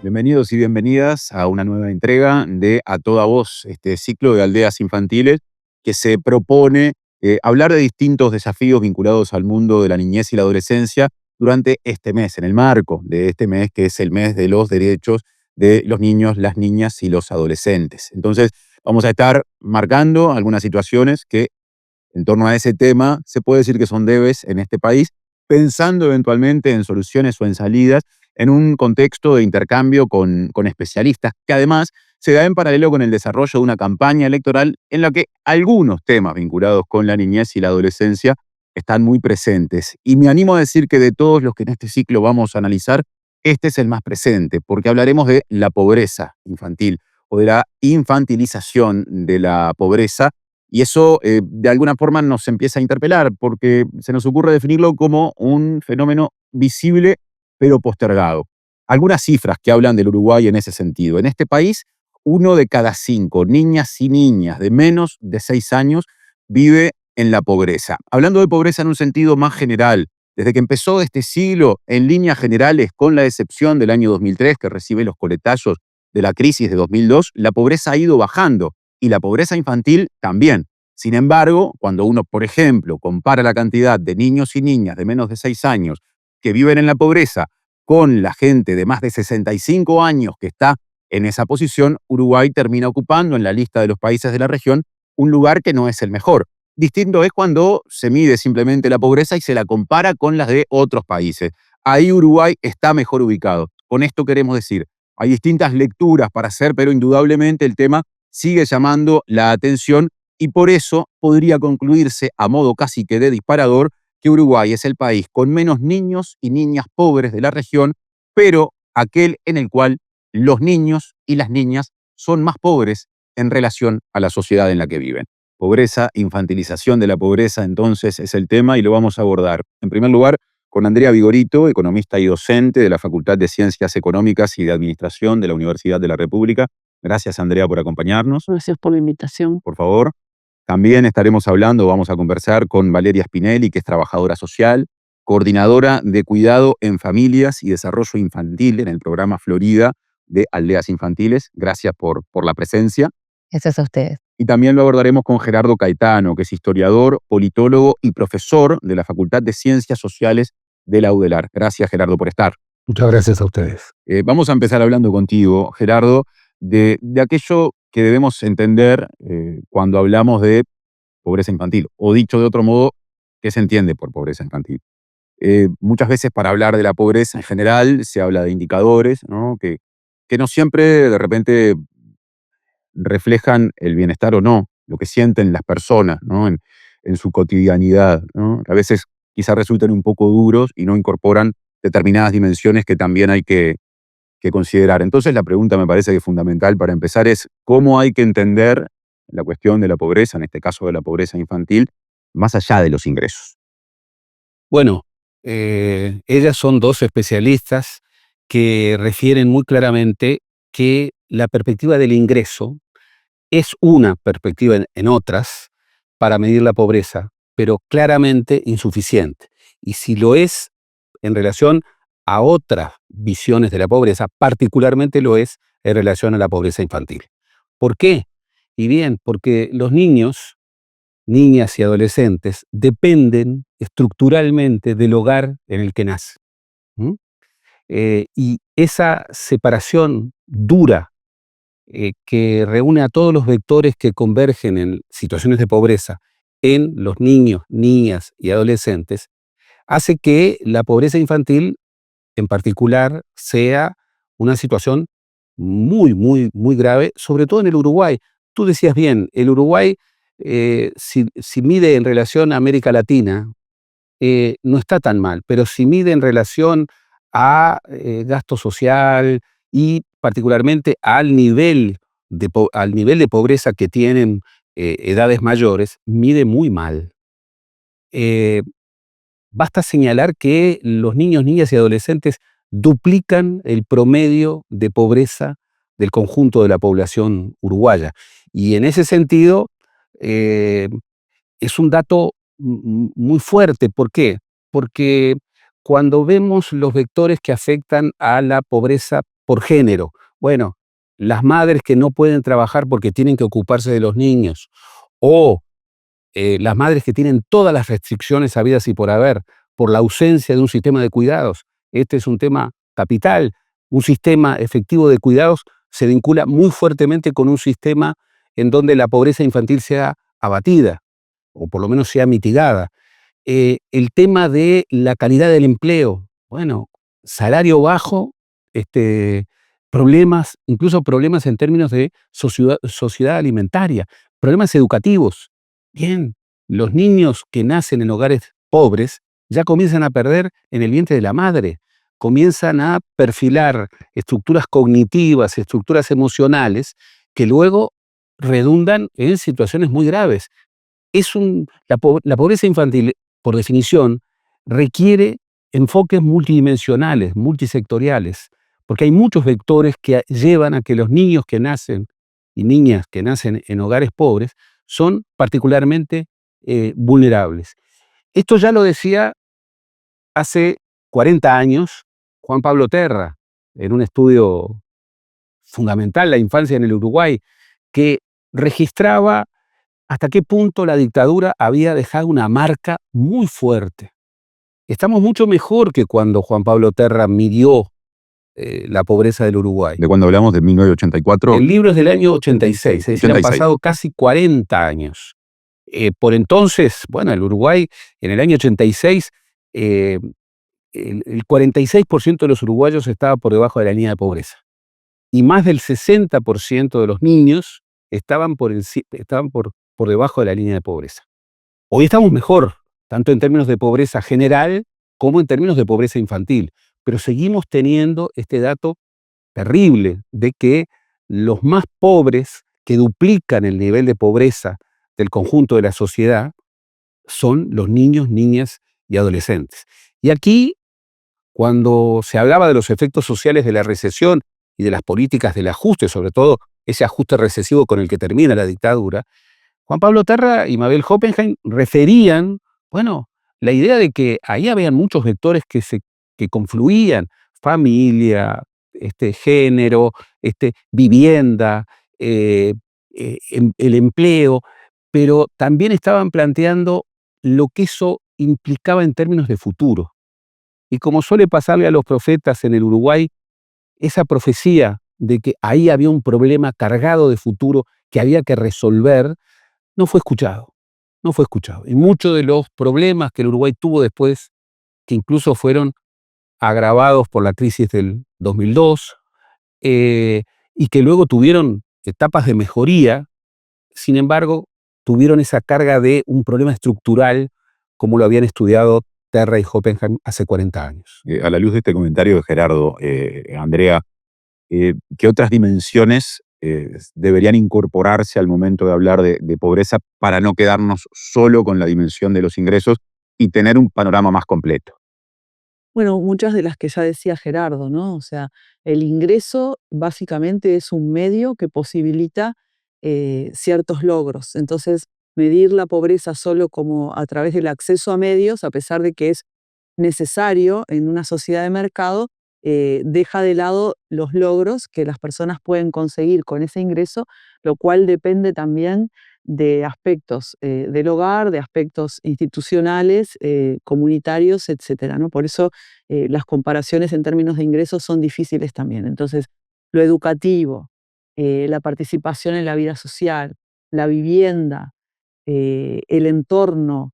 Bienvenidos y bienvenidas a una nueva entrega de A Toda Voz, este ciclo de aldeas infantiles que se propone hablar de distintos desafíos vinculados al mundo de la niñez y la adolescencia durante este mes, en el marco de este mes que es el mes de los derechos de los niños, las niñas y los adolescentes. Entonces, vamos a estar marcando algunas situaciones que en torno a ese tema se puede decir que son debes en este país, pensando eventualmente en soluciones o en salidas en un contexto de intercambio con especialistas, que además se da en paralelo con el desarrollo de una campaña electoral en la que algunos temas vinculados con la niñez y la adolescencia están muy presentes. Y me animo a decir que de todos los que en este ciclo vamos a analizar, este es el más presente, porque hablaremos de la pobreza infantil o de la infantilización de la pobreza. Y eso, de alguna forma, nos empieza a interpelar, porque se nos ocurre definirlo como un fenómeno visible pero postergado. Algunas cifras que hablan del Uruguay en ese sentido. En este país, 1 de cada 5 niñas y niñas de menos de 6 años vive en la pobreza. Hablando de pobreza en un sentido más general, desde que empezó este siglo, en líneas generales, con la excepción del año 2003, que recibe los coletazos de la crisis de 2002, la pobreza ha ido bajando y la pobreza infantil también. Sin embargo, cuando uno, por ejemplo, compara la cantidad de niños y niñas de menos de 6 años que viven en la pobreza con la gente de más de 65 años que está en esa posición, Uruguay termina ocupando en la lista de los países de la región un lugar que no es el mejor. Distinto es cuando se mide simplemente la pobreza y se la compara con las de otros países. Ahí Uruguay está mejor ubicado. Con esto queremos decir, hay distintas lecturas para hacer, pero indudablemente el tema sigue llamando la atención y por eso podría concluirse a modo casi que de disparador que Uruguay es el país con menos niños y niñas pobres de la región, pero aquel en el cual los niños y las niñas son más pobres en relación a la sociedad en la que viven. Pobreza, infantilización de la pobreza, entonces, es el tema y lo vamos a abordar. En primer lugar, con Andrea Vigorito, economista y docente de la Facultad de Ciencias Económicas y de Administración de la Universidad de la República. Gracias, Andrea, por acompañarnos. Gracias por la invitación. Por favor. También estaremos hablando, vamos a conversar con Valeria Spinelli, que es trabajadora social, coordinadora de cuidado en familias y desarrollo infantil en el programa Florida de Aldeas Infantiles. Gracias por la presencia. Gracias a ustedes. Y también lo abordaremos con Gerardo Caetano, que es historiador, politólogo y profesor de la Facultad de Ciencias Sociales de la UDELAR. Gracias, Gerardo, por estar. Muchas gracias a ustedes. Vamos a empezar hablando contigo, Gerardo, de aquello que debemos entender cuando hablamos de pobreza infantil, o dicho de otro modo, ¿qué se entiende por pobreza infantil? Muchas veces para hablar de la pobreza en general se habla de indicadores, ¿no? Que no siempre de repente reflejan el bienestar o no, lo que sienten las personas, ¿no? En su cotidianidad, ¿no? A veces quizás resultan un poco duros y no incorporan determinadas dimensiones que también hay que considerar. Entonces la pregunta me parece que es fundamental para empezar es cómo hay que entender la cuestión de la pobreza, en este caso de la pobreza infantil, más allá de los ingresos. Bueno, ellas son dos especialistas que refieren muy claramente que la perspectiva del ingreso es una perspectiva en otras para medir la pobreza, pero claramente insuficiente. Y si lo es en relación a otras visiones de la pobreza, particularmente lo es en relación a la pobreza infantil. ¿Por qué? Y bien, porque los niños, niñas y adolescentes dependen estructuralmente del hogar en el que nacen. Y esa separación dura que reúne a todos los vectores que convergen en situaciones de pobreza en los niños, niñas y adolescentes, hace que la pobreza infantil en particular sea una situación muy, muy, muy grave, sobre todo en el Uruguay. Tú decías bien, el Uruguay, si mide en relación a América Latina, no está tan mal, pero si mide en relación a gasto social y particularmente al nivel de pobreza que tienen edades mayores, mide muy mal. Eh, Basta señalar que los niños, niñas y adolescentes duplican el promedio de pobreza del conjunto de la población uruguaya. Y en ese sentido, eh, es un dato muy fuerte. ¿Por qué? Porque cuando vemos los vectores que afectan a la pobreza por género, bueno, las madres que no pueden trabajar porque tienen que ocuparse de los niños, o las madres que tienen todas las restricciones habidas y por haber, por la ausencia de un sistema de cuidados. Este es un tema capital. Un sistema efectivo de cuidados se vincula muy fuertemente con un sistema en donde la pobreza infantil sea abatida, o por lo menos sea mitigada. El tema de la calidad del empleo, bueno, salario bajo, este, problemas, incluso problemas en términos de sociedad alimentaria, problemas educativos. Bien, los niños que nacen en hogares pobres ya comienzan a perder en el vientre de la madre, comienzan a perfilar estructuras cognitivas, estructuras emocionales, que luego redundan en situaciones muy graves. La pobreza infantil, por definición, requiere enfoques multidimensionales, multisectoriales, porque hay muchos vectores que llevan a que los niños que nacen y niñas que nacen en hogares pobres son particularmente vulnerables. Esto ya lo decía hace 40 años Juan Pablo Terra, en un estudio fundamental, La infancia en el Uruguay, que registraba hasta qué punto la dictadura había dejado una marca muy fuerte. Estamos mucho mejor que cuando Juan Pablo Terra midió la pobreza del Uruguay. De cuando hablamos de 1984. El libro es del año 86, es decir, han 86. pasado casi 40 años. Por entonces, bueno, el Uruguay en el año 86, eh, el 46% de los uruguayos estaba por debajo de la línea de pobreza. Y más del 60% de los niños estaban por debajo de la línea de pobreza. Hoy estamos mejor, tanto en términos de pobreza general como en términos de pobreza infantil, pero seguimos teniendo este dato terrible de que los más pobres, que duplican el nivel de pobreza del conjunto de la sociedad, son los niños, niñas y adolescentes. Y aquí, cuando se hablaba de los efectos sociales de la recesión y de las políticas del ajuste, sobre todo ese ajuste recesivo con el que termina la dictadura, Juan Pablo Terra y Mabel Hoppenheim referían, bueno, la idea de que ahí habían muchos vectores que confluían: familia, género, vivienda, el empleo, pero también estaban planteando lo que eso implicaba en términos de futuro. Y como suele pasarle a los profetas en el Uruguay, esa profecía de que ahí había un problema cargado de futuro que había que resolver, no fue escuchado, no fue escuchado. Y muchos de los problemas que el Uruguay tuvo después, que incluso fueron agravados por la crisis del 2002, y que luego tuvieron etapas de mejoría, sin embargo, tuvieron esa carga de un problema estructural, como lo habían estudiado Terra y Hoppenheim hace 40 años. A la luz de este comentario de Gerardo, Andrea, ¿qué otras dimensiones deberían incorporarse al momento de hablar de pobreza para no quedarnos solo con la dimensión de los ingresos y tener un panorama más completo? Bueno, muchas de las que ya decía Gerardo, ¿no? O sea, el ingreso básicamente es un medio que posibilita ciertos logros. Entonces, medir la pobreza solo como a través del acceso a medios, a pesar de que es necesario en una sociedad de mercado, deja de lado los logros que las personas pueden conseguir con ese ingreso, lo cual depende también de aspectos del hogar, de aspectos institucionales, comunitarios, etcétera, ¿no? Por eso las comparaciones en términos de ingresos son difíciles también. Entonces, lo educativo, la participación en la vida social, la vivienda, el entorno,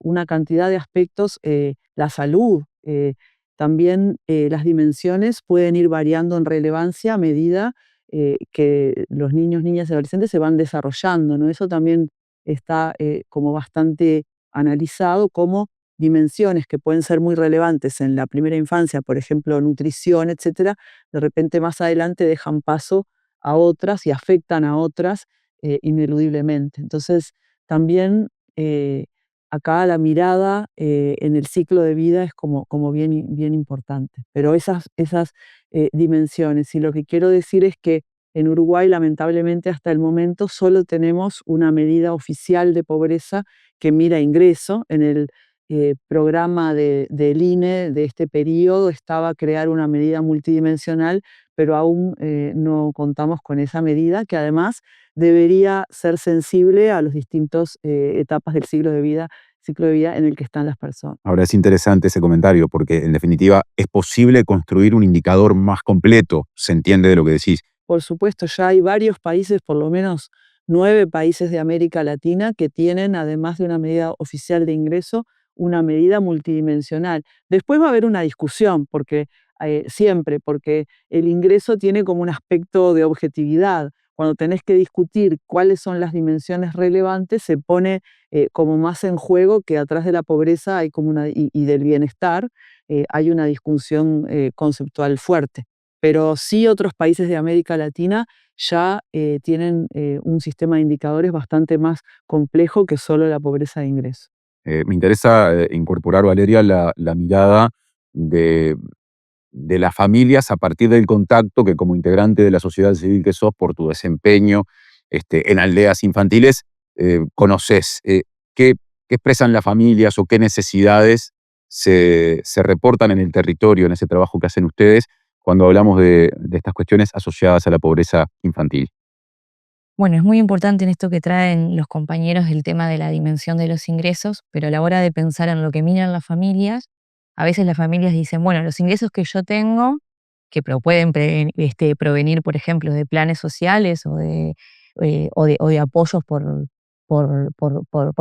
una cantidad de aspectos, la salud, también las dimensiones pueden ir variando en relevancia a medida que los niños, niñas y adolescentes se van desarrollando, ¿no? Eso también está como bastante analizado, como dimensiones que pueden ser muy relevantes en la primera infancia, por ejemplo, nutrición, etcétera, de repente más adelante dejan paso a otras y afectan a otras ineludiblemente. Entonces, también acá la mirada en el ciclo de vida es como bien importante. Pero esas dimensiones, y lo que quiero decir es que en Uruguay, lamentablemente, hasta el momento solo tenemos una medida oficial de pobreza que mira ingreso. En el programa del INE de este periodo estaba crear una medida multidimensional, pero aún no contamos con esa medida, que además debería ser sensible a las distintas etapas del ciclo de vida en el que están las personas. Ahora es interesante ese comentario porque en definitiva es posible construir un indicador más completo, se entiende de lo que decís. Por supuesto, ya hay varios países, por lo menos 9 países de América Latina, que tienen, además de una medida oficial de ingreso, una medida multidimensional. Después va a haber una discusión, porque porque el ingreso tiene como un aspecto de objetividad. Cuando tenés que discutir cuáles son las dimensiones relevantes, se pone como más en juego que atrás de la pobreza hay como y del bienestar hay una discusión conceptual fuerte. Pero sí, otros países de América Latina ya tienen un sistema de indicadores bastante más complejo que solo la pobreza de ingreso. Me interesa incorporar, Valeria, la mirada de, de las familias a partir del contacto que como integrante de la sociedad civil que sos por tu desempeño en aldeas infantiles, conoces. ¿Qué expresan las familias o qué necesidades se reportan en el territorio, en ese trabajo que hacen ustedes, cuando hablamos de estas cuestiones asociadas a la pobreza infantil? Bueno, es muy importante en esto que traen los compañeros el tema de la dimensión de los ingresos, pero a la hora de pensar en lo que miran las familias, a veces las familias dicen, bueno, los ingresos que yo tengo, que pueden provenir, por ejemplo, de planes sociales o de apoyos por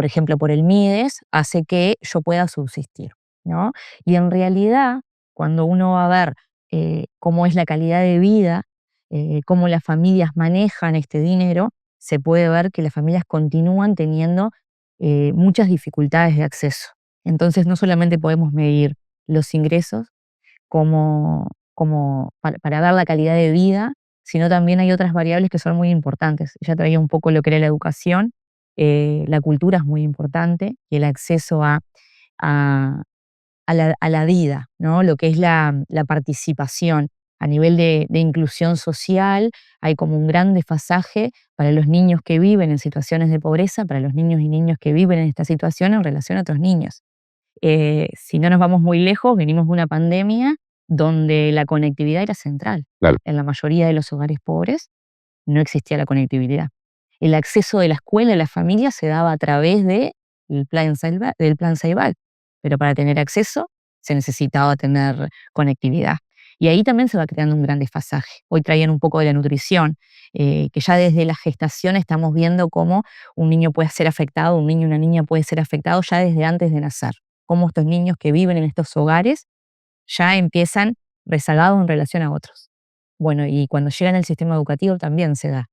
ejemplo, por el MIDES, hace que yo pueda subsistir, ¿no? Y en realidad, cuando uno va a ver cómo es la calidad de vida, cómo las familias manejan este dinero, se puede ver que las familias continúan teniendo muchas dificultades de acceso. Entonces, no solamente podemos medir los ingresos para ver la calidad de vida, sino también hay otras variables que son muy importantes. Ella traía un poco lo que era la educación, la cultura es muy importante y el acceso a, a la vida, ¿no? Lo que es la participación. A nivel de inclusión social, hay como un gran desfasaje para los niños que viven en situaciones de pobreza, para los niños y niñas que viven en esta situación en relación a otros niños. Si no nos vamos muy lejos, venimos de una pandemia donde la conectividad era central. Claro. En la mayoría de los hogares pobres no existía la conectividad. El acceso de la escuela a las familias se daba a través del plan Ceibal, pero para tener acceso se necesitaba tener conectividad. Y ahí también se va creando un gran desfasaje. Hoy traían un poco de la nutrición, que ya desde la gestación estamos viendo cómo un niño puede ser afectado, un niño y una niña puede ser afectado ya desde antes de nacer. Cómo estos niños que viven en estos hogares ya empiezan rezagados en relación a otros. Bueno, y cuando llegan al sistema educativo también se da.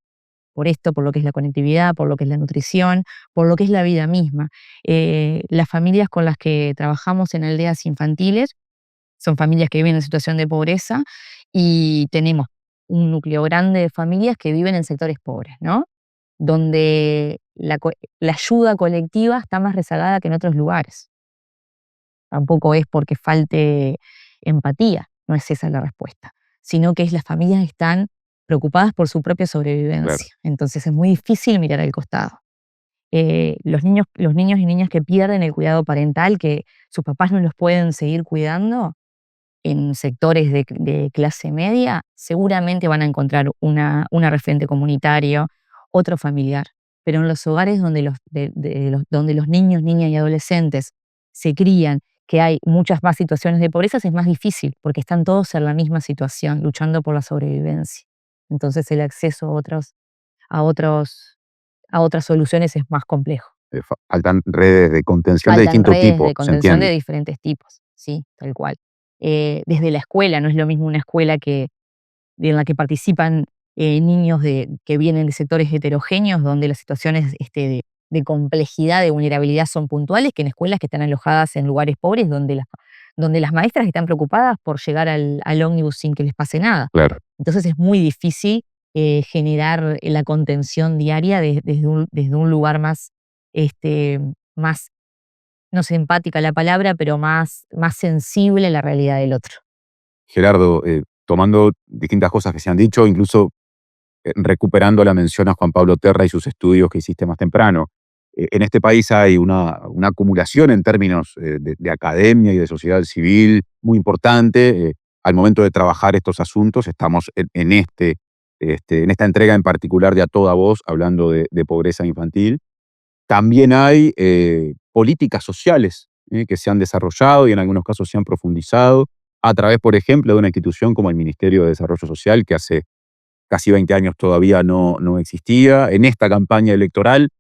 Por esto, por lo que es la conectividad, por lo que es la nutrición, por lo que es la vida misma. Las familias con las que trabajamos en aldeas infantiles son familias que viven en situación de pobreza y tenemos un núcleo grande de familias que viven en sectores pobres, ¿no? Donde la ayuda colectiva está más rezagada que en otros lugares. Tampoco es porque falte empatía, no es esa la respuesta, sino que las familias están preocupadas por su propia sobrevivencia. Claro. Entonces es muy difícil mirar al costado. Los niños y niñas que pierden el cuidado parental, que sus papás no los pueden seguir cuidando, en sectores de clase media, seguramente van a encontrar una referente comunitario, otro familiar. Pero en los hogares donde los niños, niñas y adolescentes se crían, que hay muchas más situaciones de pobreza, es más difícil, porque están todos en la misma situación, luchando por la sobrevivencia. Entonces el acceso a otras soluciones es más complejo. Faltan redes de contención de Faltan distinto redes tipo, de se contención de entiende. diferentes tipos, sí, tal cual. Desde la escuela, no es lo mismo una escuela en la que participan niños que vienen de sectores heterogéneos, donde las situaciones de complejidad, de vulnerabilidad son puntuales, que en escuelas que están alojadas en lugares pobres, donde las maestras están preocupadas por llegar al ómnibus sin que les pase nada. Claro. Entonces es muy difícil generar la contención diaria desde un lugar más, no sé, empática la palabra, pero más sensible a la realidad del otro. Gerardo, tomando distintas cosas que se han dicho, incluso recuperando la mención a Juan Pablo Terra y sus estudios que hiciste más temprano. En este país hay una acumulación en términos de academia y de sociedad civil muy importante. Al momento de trabajar estos asuntos, estamos en esta entrega en particular de A Toda Voz, hablando de pobreza infantil. También hay políticas sociales que se han desarrollado y en algunos casos se han profundizado a través, por ejemplo, de una institución como el Ministerio de Desarrollo Social, que hace casi 20 años todavía no existía. En esta campaña electoral,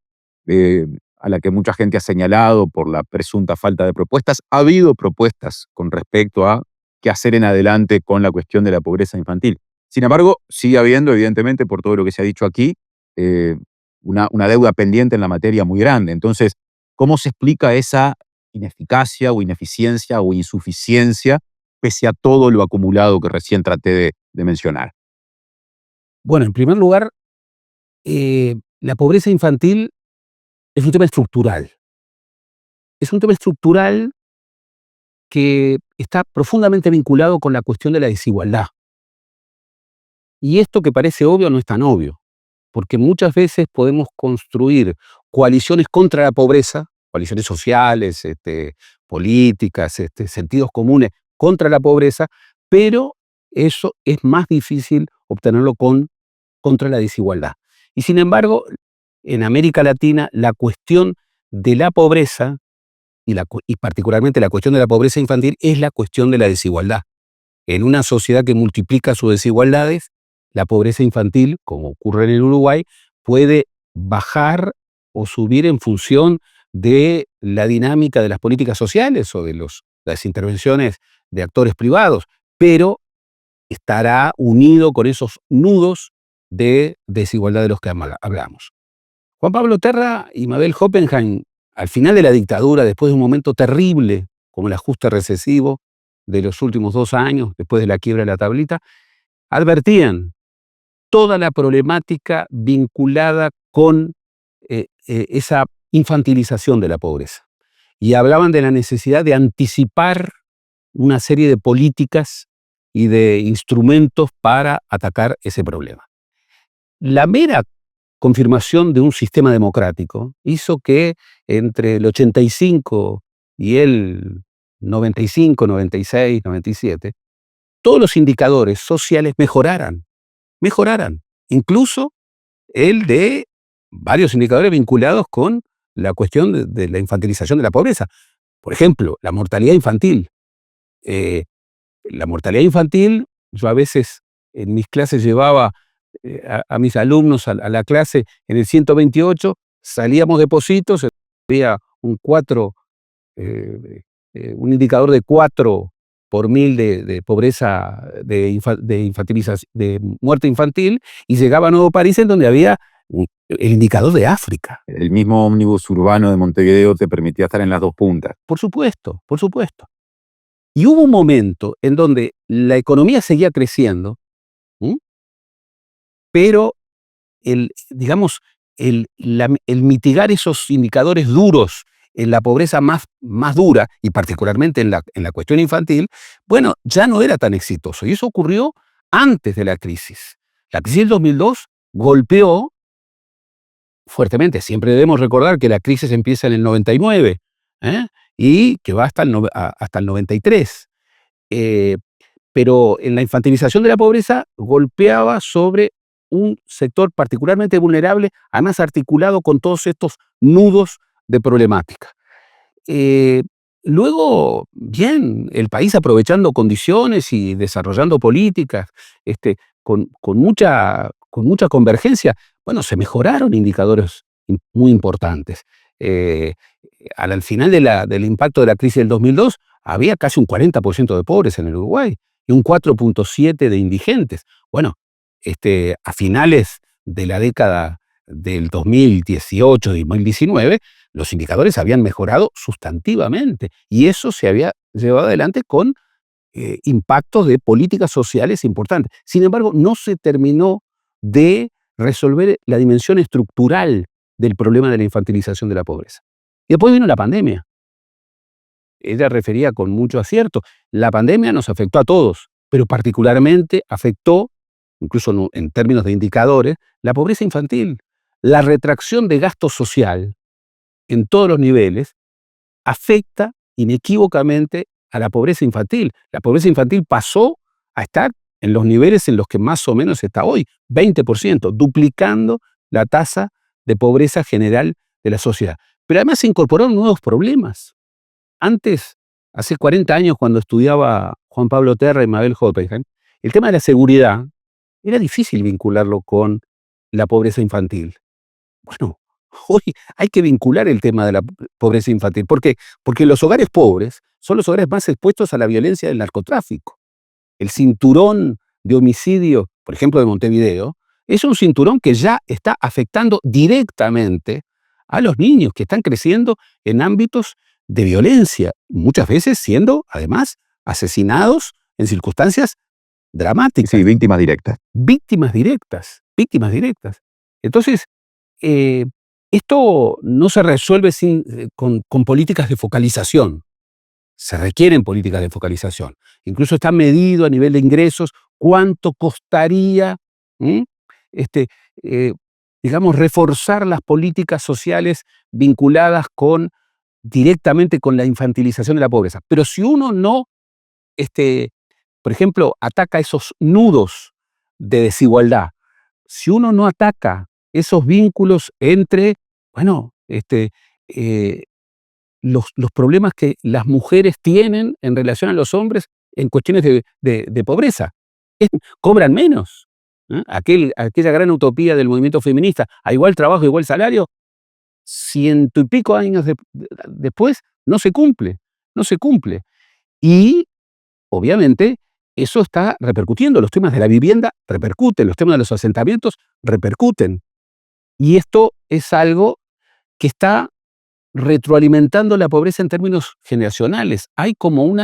a la que mucha gente ha señalado por la presunta falta de propuestas, ha habido propuestas con respecto a qué hacer en adelante con la cuestión de la pobreza infantil. Sin embargo, sigue habiendo, evidentemente, por todo lo que se ha dicho aquí, eh, una deuda pendiente en la materia muy grande. Entonces, ¿cómo se explica esa ineficacia o ineficiencia o insuficiencia pese a todo lo acumulado que recién traté de mencionar? Bueno, en primer lugar, la pobreza infantil es un tema estructural. Es un tema estructural que está profundamente vinculado con la cuestión de la desigualdad. Y esto que parece obvio no es tan obvio, porque muchas veces podemos construir coaliciones contra la pobreza, coaliciones sociales, políticas, sentidos comunes contra la pobreza, pero eso es más difícil obtenerlo contra la desigualdad. Y sin embargo, en América Latina, la cuestión de la pobreza, y particularmente la cuestión de la pobreza infantil, es la cuestión de la desigualdad. En una sociedad que multiplica sus desigualdades, la pobreza infantil, como ocurre en el Uruguay, puede bajar o subir en función de la dinámica de las políticas sociales o de las intervenciones de actores privados, pero estará unido con esos nudos de desigualdad de los que hablamos. Juan Pablo Terra y Mabel Hoppenheim, al final de la dictadura, después de un momento terrible como el ajuste recesivo de los últimos 2 años, después de la quiebra de la tablita, advertían toda la problemática vinculada con esa infantilización de la pobreza. Y hablaban de la necesidad de anticipar una serie de políticas y de instrumentos para atacar ese problema. La mera confirmación de un sistema democrático hizo que entre el 85 y el 95, 96, 97, todos los indicadores sociales mejoraran, incluso el de varios indicadores vinculados con la cuestión de la infantilización de la pobreza. Por ejemplo, la mortalidad infantil. Eh, la mortalidad infantil, yo a veces en mis clases llevaba a mis alumnos a la clase en el 128, salíamos de Positos, había un indicador de 4 por 1000 de pobreza, de muerte infantil, y llegaba a Nuevo París, en donde había el indicador de África. El mismo ómnibus urbano de Montevideo te permitía estar en las dos puntas. Por supuesto, por supuesto. Y hubo un momento en donde la economía seguía creciendo, pero digamos, el mitigar esos indicadores duros en la pobreza más dura, y particularmente en la cuestión infantil, bueno, ya no era tan exitoso. Y eso ocurrió antes de la crisis. La crisis del 2002 golpeó fuertemente. Siempre debemos recordar que la crisis empieza en el 99, y que va hasta el 93. Pero en la infantilización de la pobreza golpeaba sobre un sector particularmente vulnerable, además articulado con todos estos nudos de problemática. Luego, bien, el país aprovechando condiciones y desarrollando políticas con mucha convergencia, bueno, se mejoraron indicadores muy importantes. eh, al final del impacto de la crisis del 2002, había casi un 40% de pobres en el Uruguay y un 4,7% de indigentes. Bueno, a finales de la década del 2018 y 2019, los indicadores habían mejorado sustantivamente y eso se había llevado adelante con impactos de políticas sociales importantes. Sin embargo, no se terminó de resolver la dimensión estructural del problema de la infantilización de la pobreza. Y después vino la pandemia. Ella refería con mucho acierto, la pandemia nos afectó a todos, pero particularmente afectó, incluso en términos de indicadores, la pobreza infantil. La retracción de gasto social en todos los niveles afecta inequívocamente a la pobreza infantil. La pobreza infantil pasó a estar en los niveles en los que más o menos está hoy, 20%, duplicando la tasa de pobreza general de la sociedad. Pero además se incorporaron nuevos problemas. Antes, hace 40 años, cuando estudiaba Juan Pablo Terra y Mabel Hoppenheim, el tema de la seguridad era difícil vincularlo con la pobreza infantil. Bueno, hoy hay que vincular el tema de la pobreza infantil. ¿Por qué? Porque los hogares pobres son los hogares más expuestos a la violencia del narcotráfico. El cinturón de homicidio, por ejemplo, de Montevideo, es un cinturón que ya está afectando directamente a los niños que están creciendo en ámbitos de violencia, muchas veces siendo, además, asesinados en circunstancias dramáticas. Sí, víctimas directas. Víctimas directas, víctimas directas. Entonces, esto no se resuelve con políticas de focalización. Se requieren políticas de focalización. Incluso está medido a nivel de ingresos cuánto costaría, digamos, reforzar las políticas sociales vinculadas directamente con la infantilización de la pobreza. Pero si uno no, por ejemplo, ataca esos nudos de desigualdad, si uno no ataca esos vínculos entre, bueno, los problemas que las mujeres tienen en relación a los hombres en cuestiones de pobreza. Cobran menos. Aquella gran utopía del movimiento feminista, a igual trabajo, igual salario, 100 y pico años después, no se cumple, no se cumple. Y, obviamente, eso está repercutiendo. Los temas de la vivienda repercuten, los temas de los asentamientos repercuten. Y esto es algo que está retroalimentando la pobreza en términos generacionales. Hay como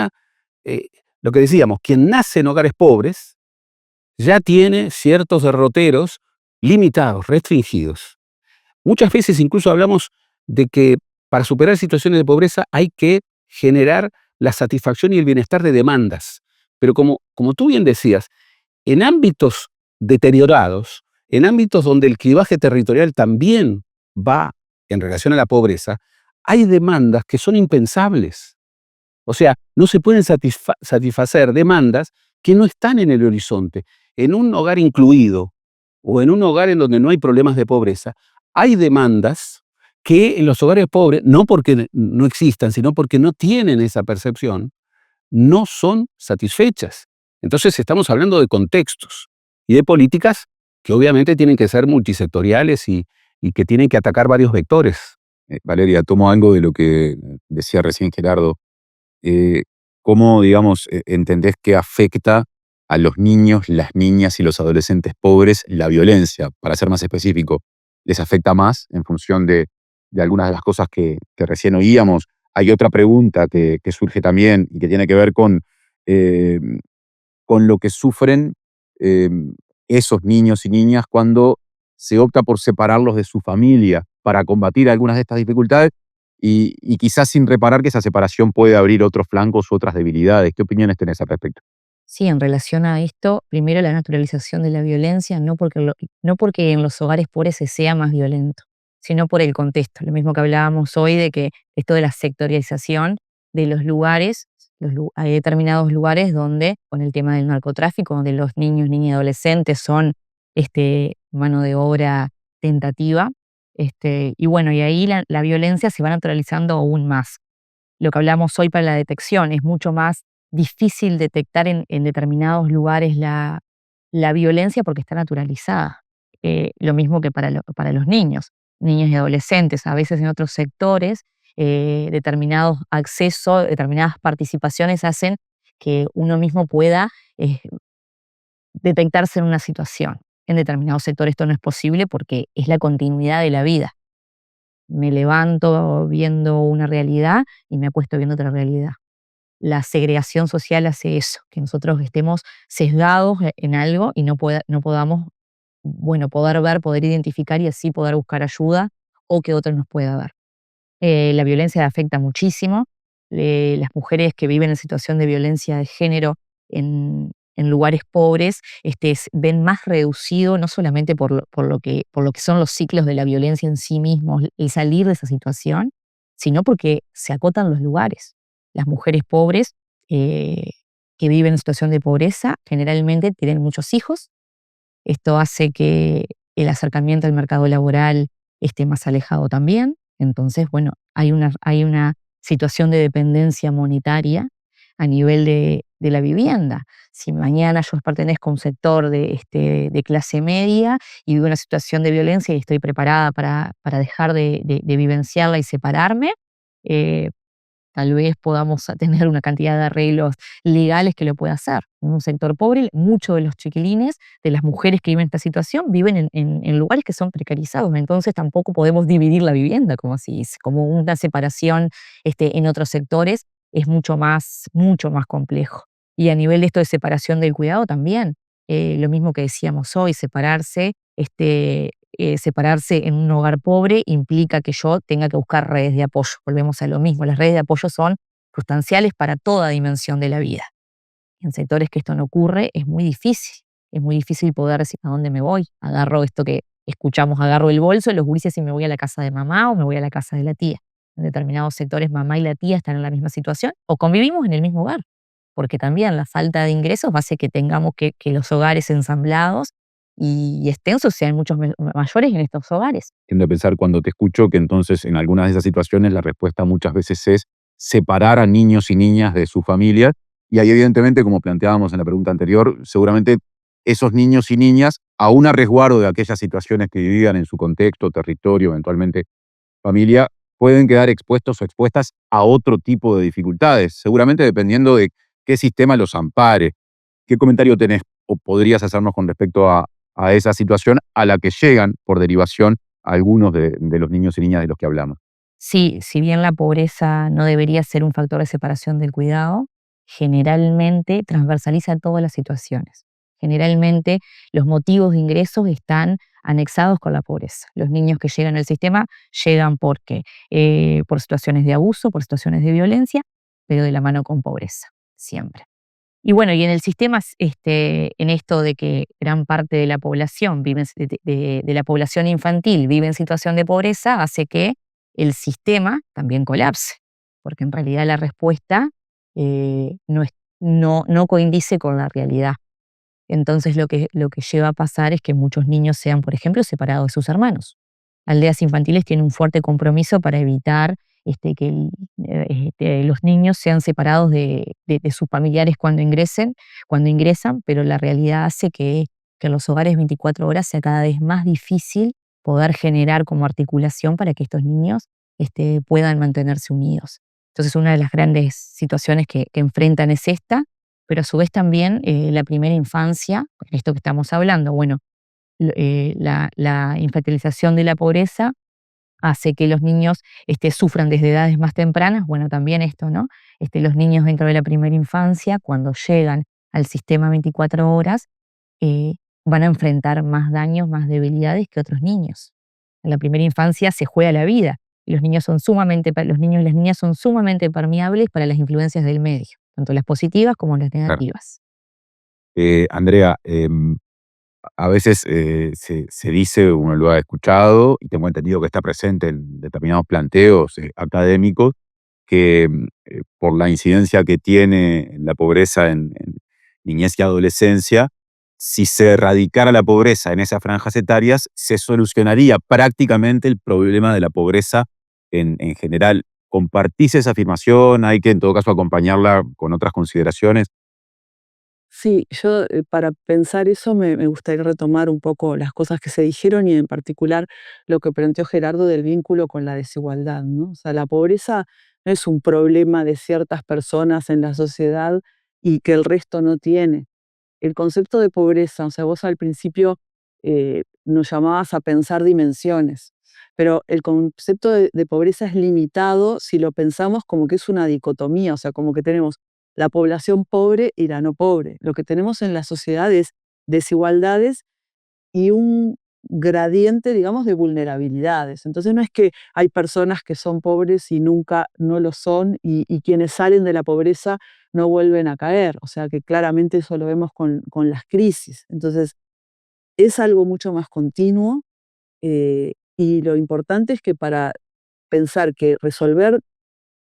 lo que decíamos, quien nace en hogares pobres ya tiene ciertos derroteros limitados, restringidos. Muchas veces incluso hablamos de que para superar situaciones de pobreza hay que generar la satisfacción y el bienestar de demandas. Pero como tú bien decías, en ámbitos deteriorados, en ámbitos donde el clivaje territorial también va en relación a la pobreza, hay demandas que son impensables. O sea, no se pueden satisfacer demandas que no están en el horizonte. En un hogar incluido o en un hogar en donde no hay problemas de pobreza, hay demandas que en los hogares pobres, no porque no existan, sino porque no tienen esa percepción, no son satisfechas. Entonces estamos hablando de contextos y de políticas que obviamente tienen que ser multisectoriales y que tienen que atacar varios vectores. Valeria, tomo algo de lo que decía recién Gerardo. ¿Cómo, digamos, entendés que afecta a los niños, las niñas y los adolescentes pobres la violencia? Para ser más específico, ¿les afecta más en función de algunas de las cosas que recién oíamos? Hay otra pregunta que surge también y que tiene que ver con lo que sufren esos niños y niñas cuando se opta por separarlos de su familia para combatir algunas de estas dificultades y quizás sin reparar que esa separación puede abrir otros flancos u otras debilidades. ¿Qué opiniones tenés al respecto? Sí, en relación a esto, primero la naturalización de la violencia, no porque en los hogares pobres se sea más violento, sino por el contexto. Lo mismo que hablábamos hoy de que esto de la sectorialización de los lugares, hay determinados lugares donde, con el tema del narcotráfico, donde los niños, niñas y adolescentes son mano de obra tentativa, y bueno, y ahí la violencia se va naturalizando aún más. Lo que hablamos hoy para la detección es mucho más difícil detectar en determinados lugares la violencia porque está naturalizada. Lo mismo que para los niños. niños y adolescentes. A veces en otros sectores, determinados accesos, determinadas participaciones hacen que uno mismo pueda detectarse en una situación. En determinados sectores esto no es posible porque es la continuidad de la vida. Me levanto viendo una realidad y me acuesto viendo otra realidad. La segregación social hace eso, que nosotros estemos sesgados en algo y no podamos, bueno, poder ver, poder identificar y así poder buscar ayuda o que otro nos pueda ver. La violencia afecta muchísimo. Las mujeres que viven en situación de violencia de género en lugares pobres ven más reducido, no solamente por lo que son los ciclos de la violencia en sí mismos, el salir de esa situación, sino porque se acotan los lugares. Las mujeres pobres que viven en situación de pobreza generalmente tienen muchos hijos. Esto hace que el acercamiento al mercado laboral esté más alejado también. Entonces, bueno, hay una situación de dependencia monetaria a nivel de la vivienda. Si mañana yo pertenezco a un sector de clase media y vivo una situación de violencia y estoy preparada para dejar de vivenciarla y separarme, eh, tal vez podamos tener una cantidad de arreglos legales que lo pueda hacer. En un sector pobre, muchos de los chiquilines, de las mujeres que viven esta situación, viven en lugares que son precarizados. Entonces tampoco podemos dividir la vivienda como una separación en otros sectores es mucho más complejo. Y a nivel de esto de separación del cuidado también, lo mismo que decíamos hoy, separarse en un hogar pobre implica que yo tenga que buscar redes de apoyo. Volvemos a lo mismo, las redes de apoyo son sustanciales para toda dimensión de la vida. En sectores que esto no ocurre es muy difícil poder decir a dónde me voy. Agarro esto que escuchamos, agarro el bolso, los gurises y me voy a la casa de mamá o me voy a la casa de la tía. En determinados sectores mamá y la tía están en la misma situación o convivimos en el mismo hogar, porque también la falta de ingresos hace que tengamos que los hogares ensamblados y extensos sean muchos mayores en estos hogares. Tiendo a pensar cuando te escucho que entonces en algunas de esas situaciones la respuesta muchas veces es separar a niños y niñas de su familia. Y ahí evidentemente, como planteábamos en la pregunta anterior, seguramente esos niños y niñas, aún a resguardo de aquellas situaciones que vivían en su contexto, territorio, eventualmente familia, pueden quedar expuestos o expuestas a otro tipo de dificultades, seguramente dependiendo de qué sistema los ampare. ¿Qué comentario tenés o podrías hacernos con respecto a esa situación a la que llegan por derivación algunos de los niños y niñas de los que hablamos? Sí, si bien la pobreza no debería ser un factor de separación del cuidado, generalmente transversaliza todas las situaciones. Generalmente los motivos de ingresos están anexados con la pobreza. Los niños que llegan al sistema llegan por situaciones de abuso, por situaciones de violencia, pero de la mano con pobreza, siempre. Y bueno, y en el sistema, en esto de que gran parte de la población de la población infantil vive en situación de pobreza, hace que el sistema también colapse, porque en realidad la respuesta no coincide con la realidad. Entonces lo que lleva a pasar es que muchos niños sean, por ejemplo, separados de sus hermanos. Aldeas infantiles tienen un fuerte compromiso para evitar que los niños sean separados de sus familiares cuando ingresan, pero la realidad hace que en los hogares 24 horas sea cada vez más difícil poder generar como articulación para que estos niños puedan mantenerse unidos. Entonces, una de las grandes situaciones que enfrentan es esta, pero a su vez también la primera infancia, en esto que estamos hablando, bueno, la infantilización de la pobreza hace que los niños sufran desde edades más tempranas. Bueno, también esto, ¿no? Los niños dentro de la primera infancia, cuando llegan al sistema 24 horas, eh, van a enfrentar más daños, más debilidades que otros niños. En la primera infancia se juega la vida y los niños y las niñas son sumamente permeables para las influencias del medio, tanto las positivas como las Claro. negativas. Andrea, a veces se dice, uno lo ha escuchado, y tengo entendido que está presente en determinados planteos académicos, que por la incidencia que tiene la pobreza en niñez y adolescencia, si se erradicara la pobreza en esas franjas etarias, se solucionaría prácticamente el problema de la pobreza en general. ¿Compartís esa afirmación? ¿Hay que en todo caso acompañarla con otras consideraciones? Sí, yo para pensar eso me gustaría retomar un poco las cosas que se dijeron y en particular lo que planteó Gerardo del vínculo con la desigualdad, ¿no? O sea, la pobreza no es un problema de ciertas personas en la sociedad y que el resto no tiene. El concepto de pobreza, o sea, vos al principio nos llamabas a pensar dimensiones, pero el concepto de pobreza es limitado si lo pensamos como que es una dicotomía, o sea, como que tenemos la población pobre y la no pobre. Lo que tenemos en la sociedad es desigualdades y un gradiente, digamos, de vulnerabilidades. Entonces no es que hay personas que son pobres y nunca no lo son y quienes salen de la pobreza no vuelven a caer. O sea que claramente eso lo vemos con las crisis. Entonces es algo mucho más continuo y lo importante es que para pensar que resolver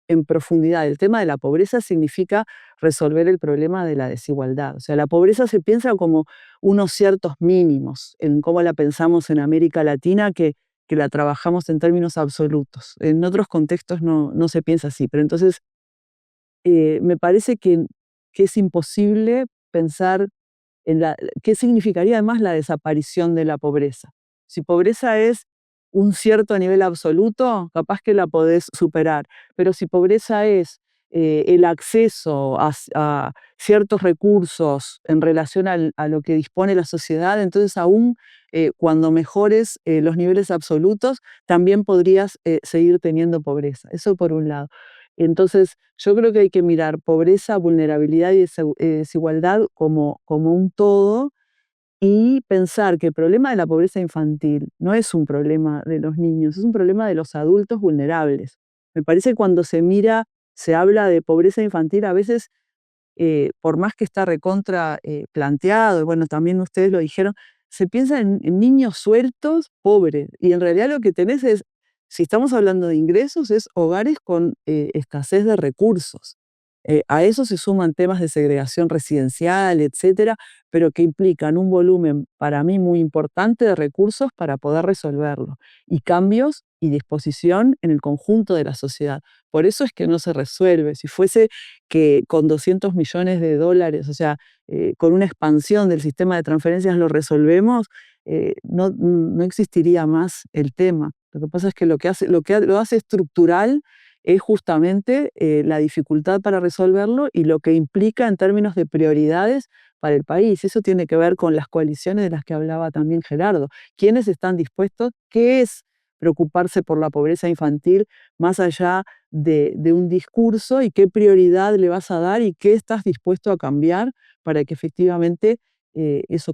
en profundidad el tema de la pobreza significa resolver el problema de la desigualdad. O sea, la pobreza se piensa como unos ciertos mínimos, en cómo la pensamos en América Latina, que la trabajamos en términos absolutos. En otros contextos no se piensa así, pero entonces me parece que es imposible pensar ¿qué significaría además la desaparición de la pobreza? Si pobreza es un cierto nivel absoluto, capaz que la podés superar, pero si pobreza es el acceso a ciertos recursos en relación a lo que dispone la sociedad, entonces aún cuando mejores los niveles absolutos, también podrías seguir teniendo pobreza. Eso por un lado. Entonces, yo creo que hay que mirar pobreza, vulnerabilidad y desigualdad como un todo y pensar que el problema de la pobreza infantil no es un problema de los niños, es un problema de los adultos vulnerables. Me parece que cuando se habla de pobreza infantil, a veces por más que está recontra planteado, y bueno, también ustedes lo dijeron, se piensa en niños sueltos, pobres, y en realidad lo que tenés es, si estamos hablando de ingresos, es hogares con escasez de recursos. A eso se suman temas de segregación residencial, etcétera, pero que implican un volumen para mí muy importante de recursos para poder resolverlo, y cambios y disposición en el conjunto de la sociedad. Por eso es que no se resuelve. Si fuese que con $200 millones, o sea, con una expansión del sistema de transferencias lo resolvemos, no existiría más el tema. Lo que pasa es que lo hace estructural es justamente la dificultad para resolverlo y lo que implica en términos de prioridades para el país. Eso tiene que ver con las coaliciones de las que hablaba también Gerardo. ¿Quiénes están dispuestos? ¿Qué es preocuparse por la pobreza infantil más allá de un discurso y qué prioridad le vas a dar y qué estás dispuesto a cambiar para que efectivamente eso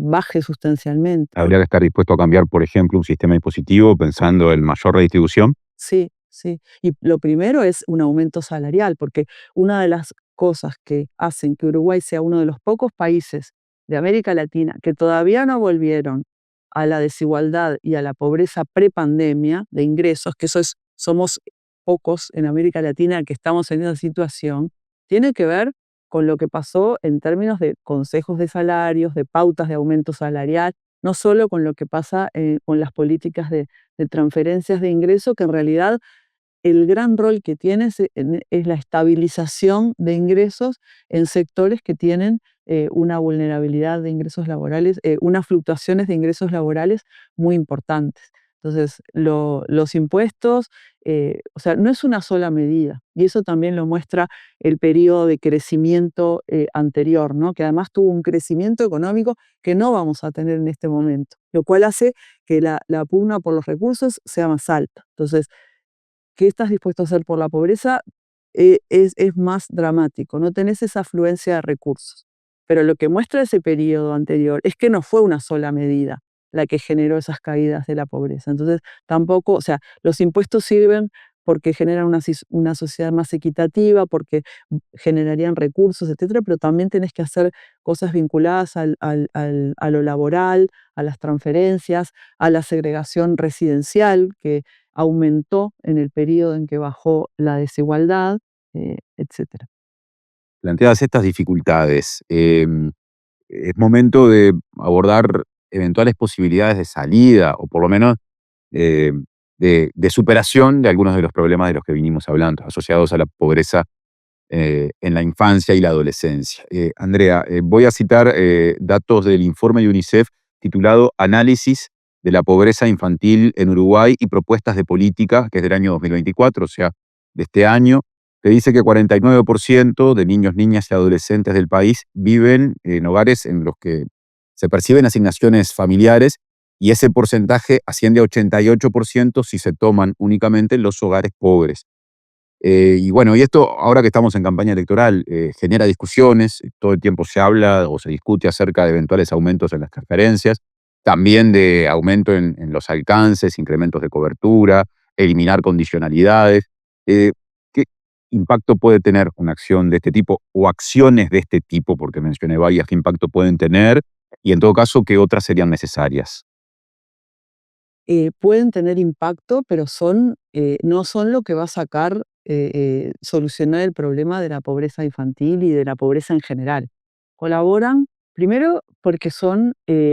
baje sustancialmente? Habría que estar dispuesto a cambiar, por ejemplo, un sistema impositivo pensando en mayor redistribución. Sí, sí. Y lo primero es un aumento salarial, porque una de las cosas que hacen que Uruguay sea uno de los pocos países de América Latina que todavía no volvieron a la desigualdad y a la pobreza prepandemia de ingresos, somos pocos en América Latina que estamos en esa situación, tiene que ver con lo que pasó en términos de consejos de salarios, de pautas de aumento salarial, no solo con lo que pasa con las políticas de transferencias de ingreso, que en realidad el gran rol que tiene es la estabilización de ingresos en sectores que tienen una vulnerabilidad de ingresos laborales, unas fluctuaciones de ingresos laborales muy importantes. Entonces, los impuestos, o sea, no es una sola medida, y eso también lo muestra el periodo de crecimiento anterior, ¿no? Que además tuvo un crecimiento económico que no vamos a tener en este momento, lo cual hace que la pugna por los recursos sea más alta. Entonces, ¿qué estás dispuesto a hacer por la pobreza? Es más dramático, no tenés esa afluencia de recursos. Pero lo que muestra ese periodo anterior es que no fue una sola medida la que generó esas caídas de la pobreza. Entonces, tampoco, o sea, los impuestos sirven porque generan una sociedad más equitativa, porque generarían recursos, etcétera, pero también tenés que hacer cosas vinculadas a lo laboral, a las transferencias, a la segregación residencial, que aumentó en el periodo en que bajó la desigualdad, etcétera. Planteadas estas dificultades, es momento de abordar eventuales posibilidades de salida o por lo menos eh, de superación de algunos de los problemas de los que vinimos hablando, asociados a la pobreza en la infancia y la adolescencia. Andrea, voy a citar datos del informe de UNICEF titulado Análisis de la pobreza infantil en Uruguay y propuestas de política, que es del año 2024, o sea, de este año, que dice que 49% de niños, niñas y adolescentes del país viven en hogares en los que se perciben asignaciones familiares, y ese porcentaje asciende a 88% si se toman únicamente los hogares pobres. Y bueno, y esto, ahora que estamos en campaña electoral, genera discusiones, todo el tiempo se habla o se discute acerca de eventuales aumentos en las transferencias, también de aumento en los alcances, incrementos de cobertura, eliminar condicionalidades. ¿Qué impacto puede tener una acción de este tipo o acciones de este tipo, porque mencioné varias, qué impacto pueden tener y en todo caso, qué otras serían necesarias? Pueden tener impacto, pero no son lo que va a solucionar el problema de la pobreza infantil y de la pobreza en general. Colaboran, primero, porque son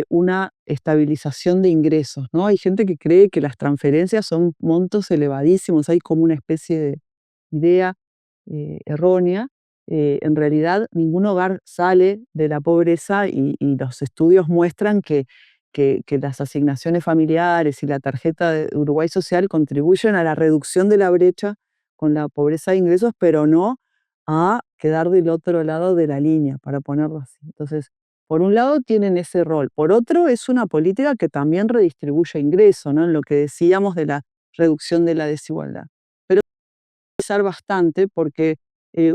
una estabilización de ingresos, ¿no? Hay gente que cree que las transferencias son montos elevadísimos, hay como una especie de idea errónea. En realidad, ningún hogar sale de la pobreza y los estudios muestran que las asignaciones familiares y la tarjeta de Uruguay Social contribuyen a la reducción de la brecha con la pobreza de ingresos, pero no a quedar del otro lado de la línea, para ponerlo así. Entonces, por un lado tienen ese rol. Por otro, es una política que también redistribuye ingresos, ¿no? En lo que decíamos de la reducción de la desigualdad. Pero bastante porque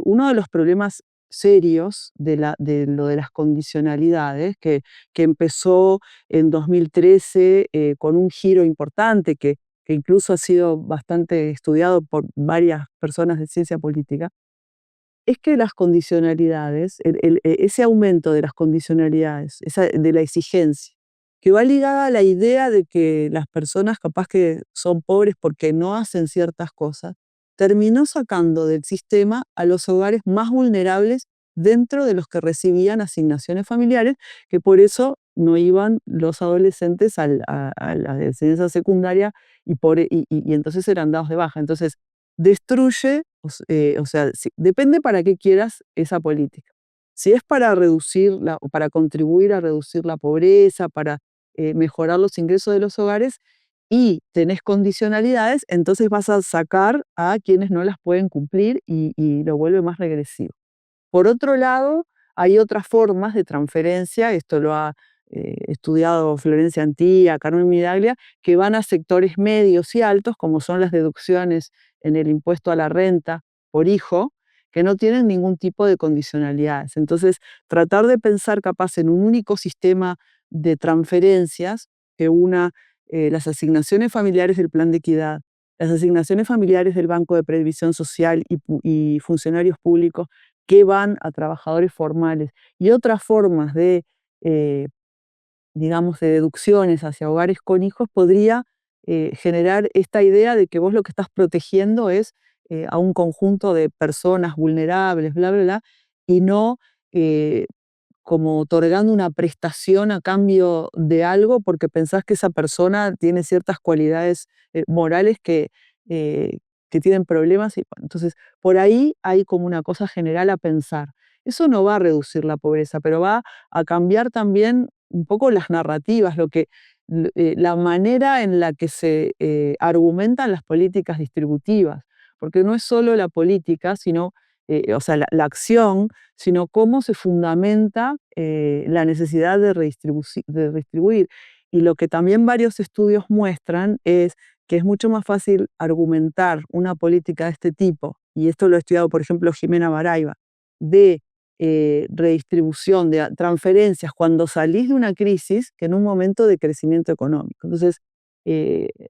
uno de los problemas serios de lo de las condicionalidades, que empezó en 2013 con un giro importante que incluso ha sido bastante estudiado por varias personas de ciencia política, es que las condicionalidades, ese aumento de las condicionalidades, de la exigencia, que va ligada a la idea de que las personas capaz que son pobres porque no hacen ciertas cosas, terminó sacando del sistema a los hogares más vulnerables dentro de los que recibían asignaciones familiares, que por eso no iban los adolescentes a la enseñanza secundaria y entonces eran dados de baja. Entonces, destruye, o sea, depende para qué quieras esa política. Si es para o para contribuir a reducir la pobreza, para mejorar los ingresos de los hogares y tenés condicionalidades, entonces vas a sacar a quienes no las pueden cumplir y lo vuelve más regresivo. Por otro lado, hay otras formas de transferencia, esto lo ha estudiado Florencia Antía, Carmen Miraglia, que van a sectores medios y altos, como son las deducciones en el impuesto a la renta por hijo, que no tienen ningún tipo de condicionalidades. Entonces, tratar de pensar capaz en un único sistema de transferencias que una las asignaciones familiares del Plan de Equidad, las asignaciones familiares del Banco de Previsión Social y funcionarios públicos que van a trabajadores formales y otras formas eh, digamos, de deducciones hacia hogares con hijos, podría generar esta idea de que vos lo que estás protegiendo es a un conjunto de personas vulnerables, bla, bla, bla, y no eh, como otorgando una prestación a cambio de algo porque pensás que esa persona tiene ciertas cualidades morales eh, que tienen problemas. Entonces, por ahí hay como una cosa general a pensar. Eso no va a reducir la pobreza, pero va a cambiar también un poco las narrativas, la manera en la que se argumentan las políticas distributivas, porque no es solo la política, sino, o sea, la acción, sino cómo se fundamenta la necesidad de redistribuir. Y lo que también varios estudios muestran es que es mucho más fácil argumentar una política de este tipo, y esto lo ha estudiado, por ejemplo, Jimena Baraiba, de redistribución, de transferencias cuando salís de una crisis que en un momento de crecimiento económico. Entonces,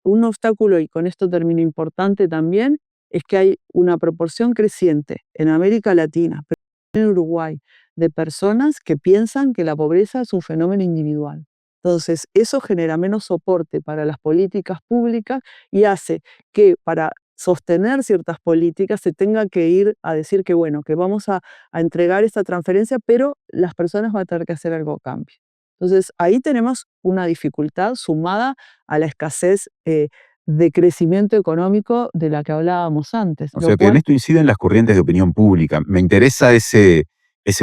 un obstáculo, y con esto termino importante también, es que hay una proporción creciente en América Latina, pero en Uruguay, de personas que piensan que la pobreza es un fenómeno individual. Entonces, eso genera menos soporte para las políticas públicas y hace que para sostener ciertas políticas se tenga que ir a decir que, bueno, que vamos a entregar esta transferencia, pero las personas van a tener que hacer algo a cambio. Entonces, ahí tenemos una dificultad sumada a la escasez de crecimiento económico de la que hablábamos antes. O lo sea que en cual, esto inciden las corrientes de opinión pública. Me interesa ese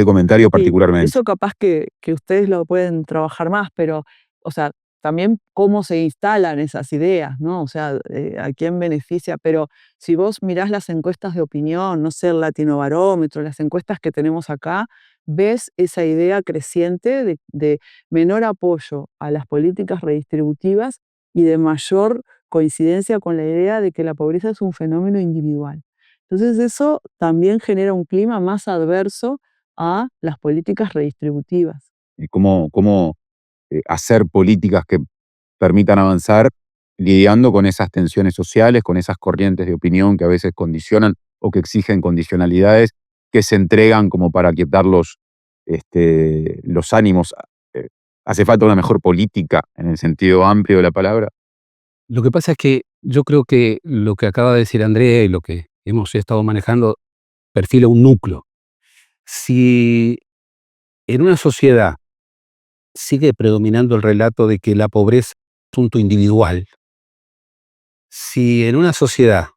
comentario sí, particularmente. eso capaz que ustedes lo pueden trabajar más, pero, o sea, también cómo se instalan esas ideas, ¿no? O sea, a quién beneficia, pero si vos mirás las encuestas de opinión, no sé, el Latinobarómetro, las encuestas que tenemos acá, ves esa idea creciente de menor apoyo a las políticas redistributivas y de mayor coincidencia con la idea de que la pobreza es un fenómeno individual. Entonces eso también genera un clima más adverso a las políticas redistributivas. Y cómo hacer políticas que permitan avanzar lidiando con esas tensiones sociales, con esas corrientes de opinión que a veces condicionan o que exigen condicionalidades que se entregan como para aquietar los ánimos. Eh, ¿Hace falta una mejor política en el sentido amplio de la palabra? Lo que pasa es que yo creo que lo que acaba de decir Andrea y lo que hemos estado manejando perfila un núcleo. Si en una sociedad sigue predominando el relato de que la pobreza es un asunto individual, si en una sociedad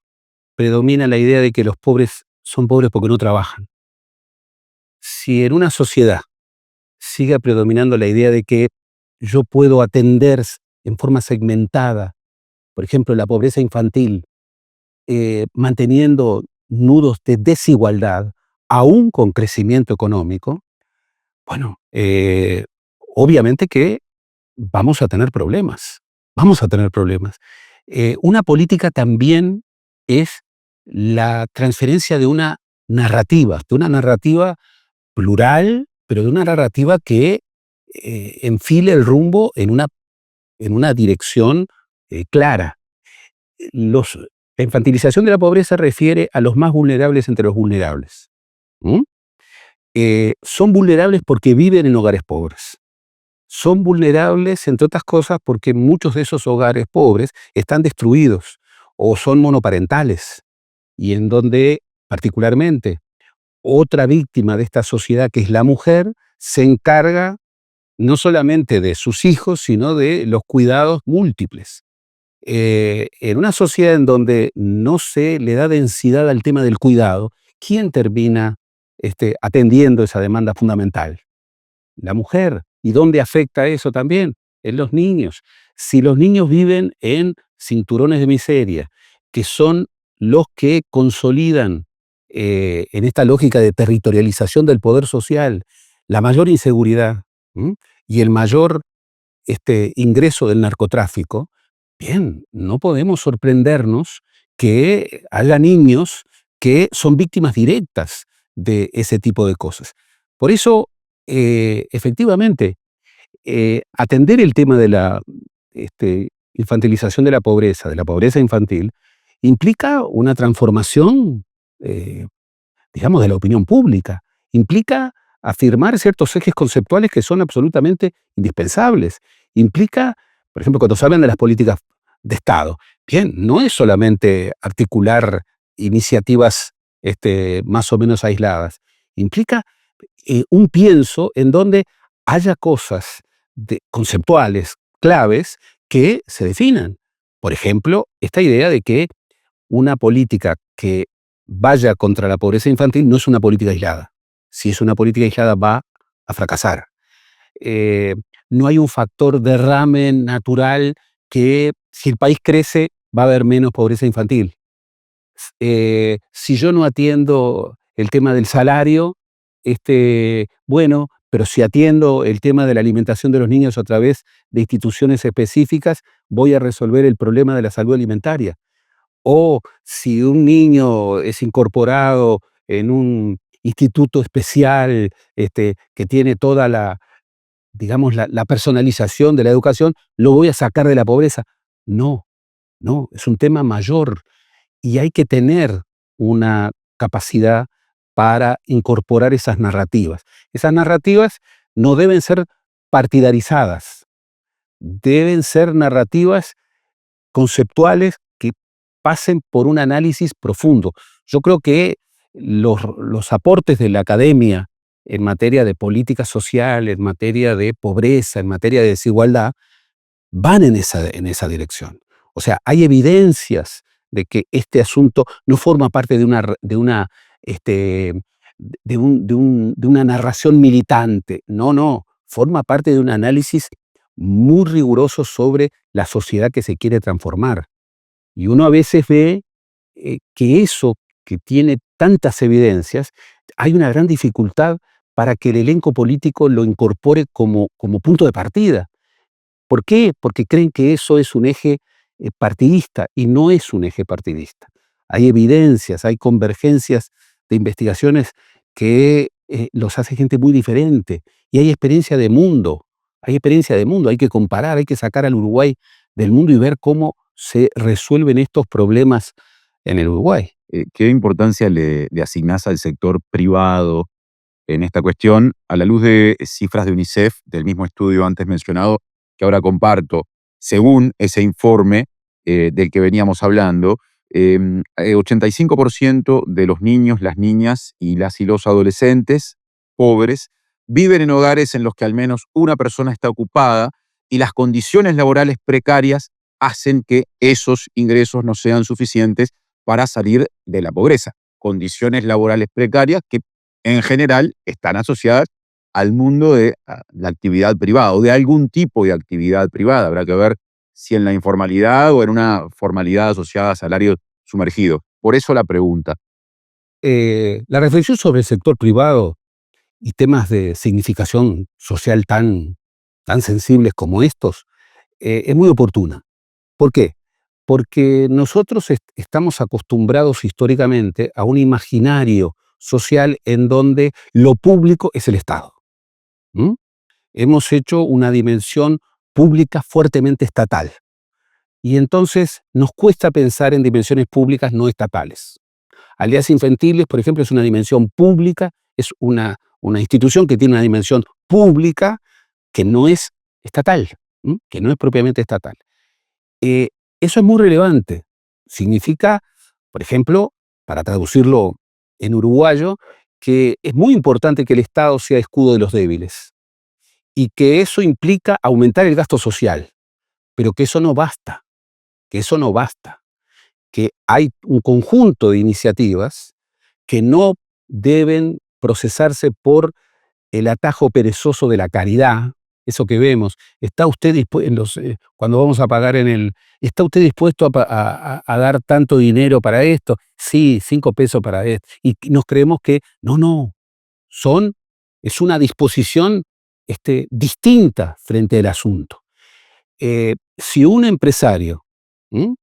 predomina la idea de que los pobres son pobres porque no trabajan, si en una sociedad sigue predominando la idea de que yo puedo atender en forma segmentada, por ejemplo, la pobreza infantil, manteniendo nudos de desigualdad, aún con crecimiento económico, bueno, obviamente que vamos a tener problemas, vamos a tener problemas. Una política también es la transferencia de una narrativa plural, pero de una narrativa que enfile el rumbo en una dirección clara. Los, la infantilización de la pobreza refiere a los más vulnerables entre los vulnerables. ¿Mm? Son vulnerables porque viven en hogares pobres. Son vulnerables, entre otras cosas, porque muchos de esos hogares pobres están destruidos o son monoparentales, y en donde, particularmente, otra víctima de esta sociedad, que es la mujer, se encarga no solamente de sus hijos, sino de los cuidados múltiples. En una sociedad en donde no se le da densidad al tema del cuidado, ¿quién termina atendiendo esa demanda fundamental? La mujer. ¿Y dónde afecta eso también? En los niños. Si los niños viven en cinturones de miseria, que son los que consolidan en esta lógica de territorialización del poder social la mayor inseguridad, ¿m? Y el mayor ingreso del narcotráfico, bien, no podemos sorprendernos que haya niños que son víctimas directas de ese tipo de cosas. Por eso, efectivamente, atender el tema de la infantilización de la pobreza infantil, implica una transformación, eh, digamos, de la opinión pública. Implica afirmar ciertos ejes conceptuales que son absolutamente indispensables. Implica, por ejemplo, cuando se hablan de las políticas de Estado, bien, no es solamente articular iniciativas más o menos aisladas. Implica un pienso en donde haya cosas conceptuales, claves, que se definan. Por ejemplo, esta idea de que una política que vaya contra la pobreza infantil no es una política aislada. Si es una política aislada, va a fracasar. Eh, no hay un factor derrame natural que, si el país crece, va a haber menos pobreza infantil. Si yo no atiendo el tema del salario, bueno, pero si atiendo el tema de la alimentación de los niños a través de instituciones específicas, voy a resolver el problema de la salud alimentaria. O si un niño es incorporado en un instituto especial, que tiene toda digamos, la personalización de la educación, lo voy a sacar de la pobreza. No, no, es un tema mayor y hay que tener una capacidad para incorporar esas narrativas. Esas narrativas no deben ser partidarizadas, deben ser narrativas conceptuales que pasen por un análisis profundo. Yo creo que los aportes de la academia en materia de política social, en materia de pobreza, en materia de desigualdad, van en esa dirección. O sea, hay evidencias de que este asunto no forma parte de una narración militante. No, no, forma parte de un análisis muy riguroso sobre la sociedad que se quiere transformar. Y uno a veces ve que eso que tiene tantas evidencias, hay una gran dificultad para que el elenco político lo incorpore como punto de partida. ¿Por qué? Porque creen que eso es un eje partidista, y no es un eje partidista. Hay evidencias, hay convergencias de investigaciones que los hace gente muy diferente, y hay experiencia de mundo, hay que comparar, hay que sacar al Uruguay del mundo y ver cómo se resuelven estos problemas en el Uruguay. ¿Qué importancia le asignás al sector privado en esta cuestión, a la luz de cifras de UNICEF, del mismo estudio antes mencionado, que ahora comparto? Según ese informe del que veníamos hablando, 85% de los niños, las niñas y los adolescentes pobres viven en hogares en los que al menos una persona está ocupada, y las condiciones laborales precarias hacen que esos ingresos no sean suficientes para salir de la pobreza. Condiciones laborales precarias que en general están asociadas al mundo de la actividad privada, o de algún tipo de actividad privada. Habrá que ver si en la informalidad o en una formalidad asociada a salarios sumergidos. Por eso la pregunta. La reflexión sobre el sector privado y temas de significación social tan sensibles como estos es muy oportuna. ¿Por qué? Porque nosotros estamos acostumbrados históricamente a un imaginario social en donde lo público es el Estado. ¿Mm? Hemos hecho una dimensión pública fuertemente estatal, y entonces nos cuesta pensar en dimensiones públicas no estatales. Aldeas Infantiles, por ejemplo, es una dimensión pública, es una institución que tiene una dimensión pública que no es estatal, que no es propiamente estatal. Eso es muy relevante. Significa, por ejemplo, para traducirlo en uruguayo, que es muy importante que el Estado sea escudo de los débiles, y que eso implica aumentar el gasto social, pero que eso no basta, que hay un conjunto de iniciativas que no deben procesarse por el atajo perezoso de la caridad. Eso que vemos, ¿está usted cuando vamos a pagar ¿está usted dispuesto a dar tanto dinero para esto? Sí, 5 pesos para esto. Y nos creemos que no, es una disposición distinta frente al asunto. Si un empresario ¿m?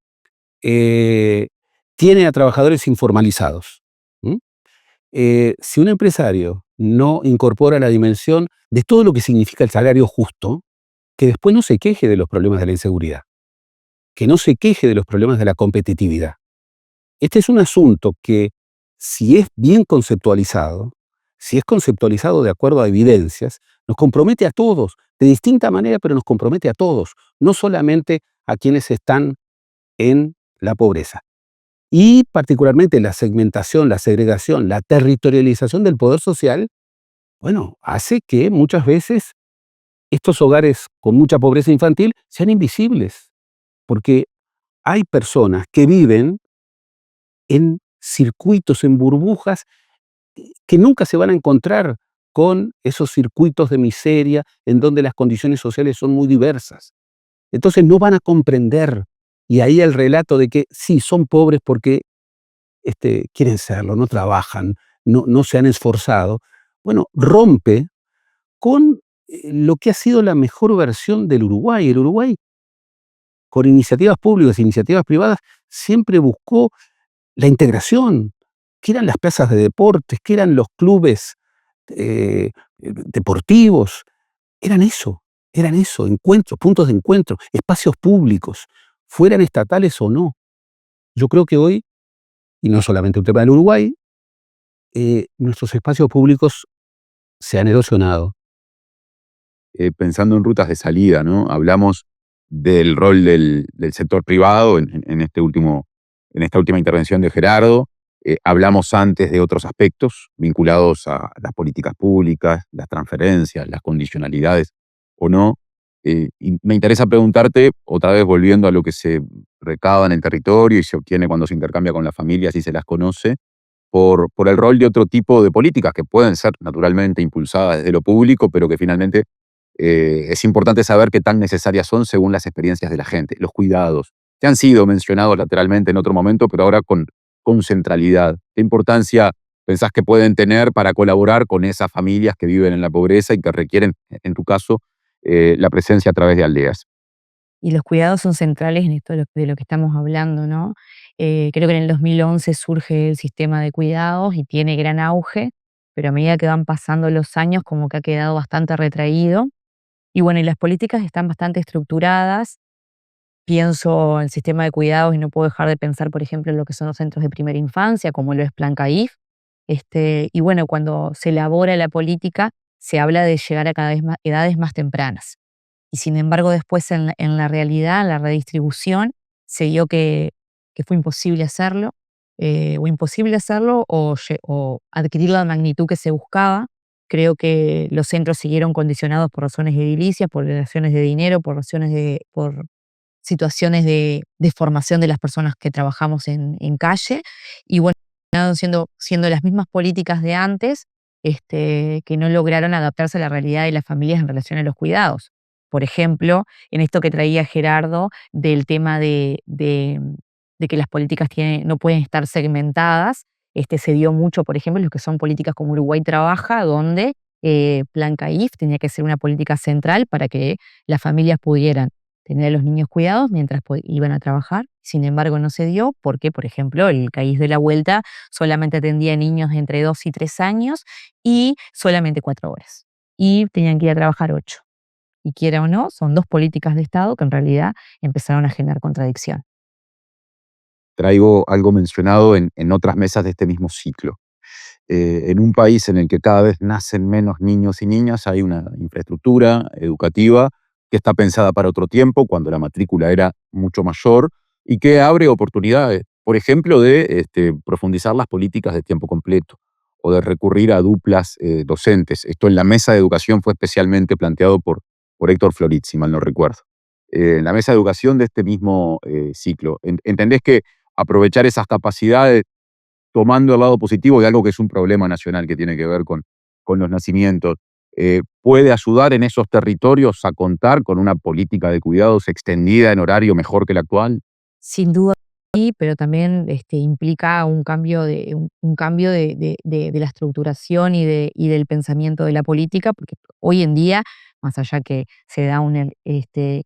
Tiene a trabajadores informalizados, ¿m? Si un empresario no incorpora la dimensión de todo lo que significa el salario justo, que después no se queje de los problemas de la inseguridad, que no se queje de los problemas de la competitividad. Este es un asunto que, si es bien conceptualizado, si es conceptualizado de acuerdo a evidencias, nos compromete a todos, de distinta manera, pero nos compromete a todos, no solamente a quienes están en la pobreza. Y particularmente la segmentación, la segregación, la territorialización del poder social, bueno, hace que muchas veces estos hogares con mucha pobreza infantil sean invisibles, porque hay personas que viven en circuitos, en burbujas, que nunca se van a encontrar con esos circuitos de miseria en donde las condiciones sociales son muy diversas. Entonces no van a comprender, y ahí el relato de que sí, son pobres porque quieren serlo, no trabajan, no se han esforzado, bueno, rompe con lo que ha sido la mejor versión del Uruguay. El Uruguay, con iniciativas públicas e iniciativas privadas, siempre buscó la integración, que eran las plazas de deportes, que eran los clubes deportivos, eran eso, encuentros, puntos de encuentro, espacios públicos, fueran estatales o no. Yo creo que hoy, y no solamente un tema del Uruguay, nuestros espacios públicos se han erosionado. Pensando en rutas de salida, ¿no? Hablamos del rol del sector privado en esta última intervención de Gerardo. Hablamos antes de otros aspectos vinculados a las políticas públicas, las transferencias, las condicionalidades o no. Y me interesa preguntarte, otra vez volviendo a lo que se recaba en el territorio y se obtiene cuando se intercambia con la familia, así se las conoce, por el rol de otro tipo de políticas que pueden ser naturalmente impulsadas desde lo público, pero que finalmente es importante saber qué tan necesarias son según las experiencias de la gente. Los cuidados, que han sido mencionados lateralmente en otro momento, pero ahora con centralidad. ¿Qué importancia pensás que pueden tener para colaborar con esas familias que viven en la pobreza y que requieren, en tu caso, la presencia a través de aldeas? Y los cuidados son centrales en esto de lo que estamos hablando, ¿no? Creo que en el 2011 surge el sistema de cuidados y tiene gran auge, pero a medida que van pasando los años como que ha quedado bastante retraído. Y bueno, y las políticas están bastante estructuradas. Pienso en el sistema de cuidados y no puedo dejar de pensar, por ejemplo, en lo que son los centros de primera infancia, como lo es Plan CAIF. Y bueno, cuando se elabora la política, se habla de llegar a cada vez más edades más tempranas. Y sin embargo, después en la realidad, en la redistribución, se vio que fue imposible hacerlo, o adquirir la magnitud que se buscaba. Creo que los centros siguieron condicionados por razones edilicias, por razones de dinero, por situaciones de formación de las personas que trabajamos en calle. Y bueno, terminaron siendo las mismas políticas de antes, que no lograron adaptarse a la realidad de las familias en relación a los cuidados. Por ejemplo, en esto que traía Gerardo del tema de que las políticas no pueden estar segmentadas, se dio mucho, por ejemplo, en lo que son políticas como Uruguay Trabaja, donde Plan CAIF tenía que ser una política central para que las familias pudieran tener a los niños cuidados mientras iban a trabajar. Sin embargo, no se dio porque, por ejemplo, el CAIF de la Vuelta solamente atendía a niños entre 2 y 3 años y solamente 4 horas. Y tenían que ir a trabajar 8. Y quiera o no, son 2 políticas de Estado que en realidad empezaron a generar contradicción. Traigo algo mencionado en otras mesas de este mismo ciclo. En un país en el que cada vez nacen menos niños y niñas, hay una infraestructura educativa que está pensada para otro tiempo, cuando la matrícula era mucho mayor, y que abre oportunidades, por ejemplo, de profundizar las políticas de tiempo completo o de recurrir a duplas docentes. Esto en la mesa de educación fue especialmente planteado por Héctor Florit, si mal no recuerdo. En la mesa de educación de este mismo ciclo, ¿entendés que aprovechar esas capacidades tomando el lado positivo de algo que es un problema nacional que tiene que ver con los nacimientos, puede ayudar en esos territorios a contar con una política de cuidados extendida en horario mejor que la actual? Sin duda sí, pero también implica un cambio de la estructuración y del pensamiento de la política, porque hoy en día, más allá que se da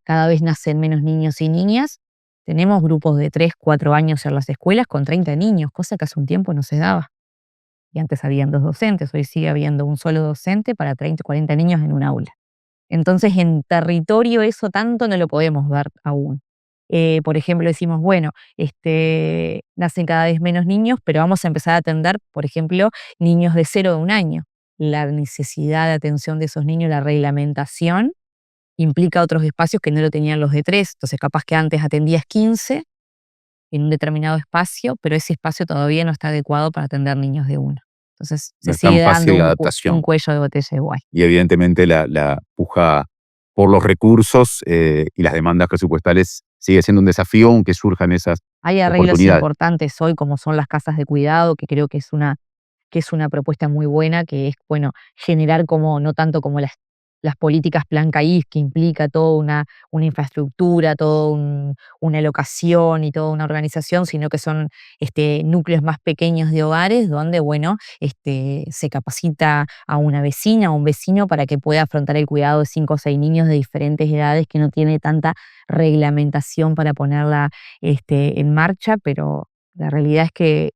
cada vez nacen menos niños y niñas, tenemos grupos de 3, 4 años en las escuelas con 30 niños, cosa que hace un tiempo no se daba. Y antes habían 2 docentes, hoy sigue habiendo un solo docente para 30, 40 niños en un aula. Entonces, en territorio eso tanto no lo podemos ver aún. Por ejemplo, decimos, bueno, nacen cada vez menos niños, pero vamos a empezar a atender, por ejemplo, niños de 0 a 1 año. La necesidad de atención de esos niños, la reglamentación, implica otros espacios que no lo tenían los de 3. Entonces, capaz que antes atendías 15 en un determinado espacio, pero ese espacio todavía no está adecuado para atender niños de 1. Entonces, No se es tan sigue dando fácil la un adaptación. cuello de botella igual. Y evidentemente la puja por los recursos y las demandas presupuestales sigue siendo un desafío, aunque surjan esas Hay arreglos oportunidades. importantes hoy, como son las casas de cuidado, que creo que es una propuesta muy buena, que es, bueno, generar como, no tanto como las políticas Plan CAIF, que implica toda una infraestructura, una locación y toda una organización, sino que son núcleos más pequeños de hogares donde, bueno, se capacita a una vecina o un vecino para que pueda afrontar el cuidado de 5 o 6 niños de diferentes edades, que no tiene tanta reglamentación para ponerla en marcha, pero la realidad es que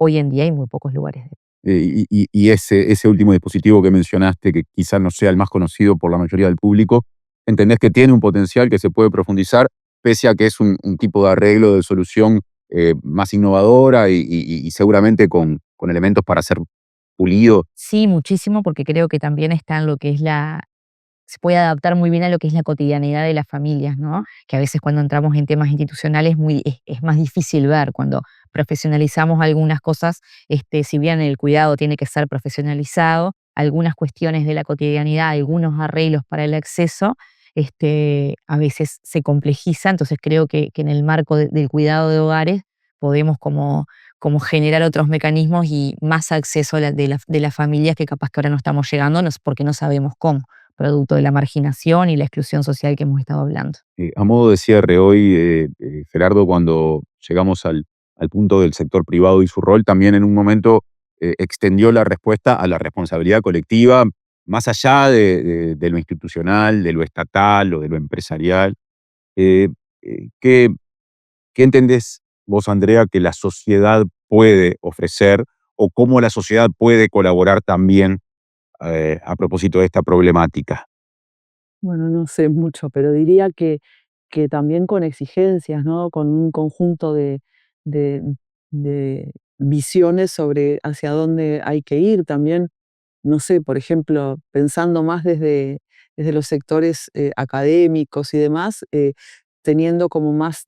hoy en día hay muy pocos lugares. Y ese último dispositivo que mencionaste, que quizás no sea el más conocido por la mayoría del público, ¿entendés que tiene un potencial que se puede profundizar, pese a que es un tipo de arreglo, de solución más innovadora y seguramente con elementos para ser pulido? Sí, muchísimo, porque creo que también está en lo que es se puede adaptar muy bien a lo que es la cotidianidad de las familias, ¿no? Que a veces cuando entramos en temas institucionales es más difícil ver. Cuando profesionalizamos algunas cosas, si bien el cuidado tiene que ser profesionalizado, algunas cuestiones de la cotidianidad, algunos arreglos para el acceso, a veces se complejiza. Entonces creo que en el marco del cuidado de hogares podemos como generar otros mecanismos y más acceso de las familias que capaz que ahora no estamos llegando porque no sabemos cómo, producto de la marginación y la exclusión social que hemos estado hablando. A modo de cierre hoy, Gerardo, cuando llegamos al punto del sector privado y su rol, también en un momento extendió la respuesta a la responsabilidad colectiva, más allá de lo institucional, de lo estatal o de lo empresarial. Eh, ¿qué entendés vos, Andrea, que la sociedad puede ofrecer o cómo la sociedad puede colaborar también a propósito de esta problemática? Bueno, no sé mucho, pero diría que también con exigencias, ¿no? Con un conjunto de de visiones sobre hacia dónde hay que ir. También, no sé, por ejemplo, pensando más desde los sectores, académicos y demás, teniendo como más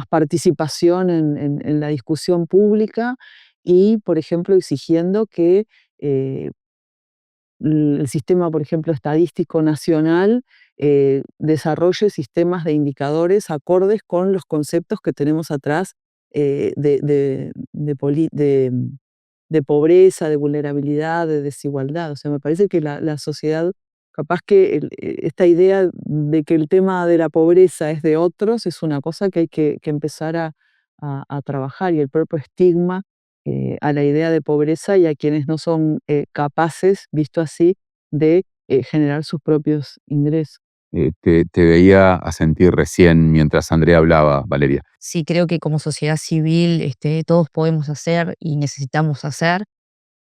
participación en la discusión pública y, por ejemplo, exigiendo que, eh, el sistema, por ejemplo, estadístico nacional, desarrolle sistemas de indicadores acordes con los conceptos que tenemos atrás, de pobreza, de vulnerabilidad, de desigualdad. O sea, me parece que la sociedad, capaz que esta idea de que el tema de la pobreza es de otros, es una cosa que hay que empezar a trabajar, y el propio estigma a la idea de pobreza y a quienes no son capaces, visto así, de generar sus propios ingresos. Te veía asentir recién mientras Andrea hablaba, Valeria. Sí, creo que como sociedad civil todos podemos hacer y necesitamos hacer.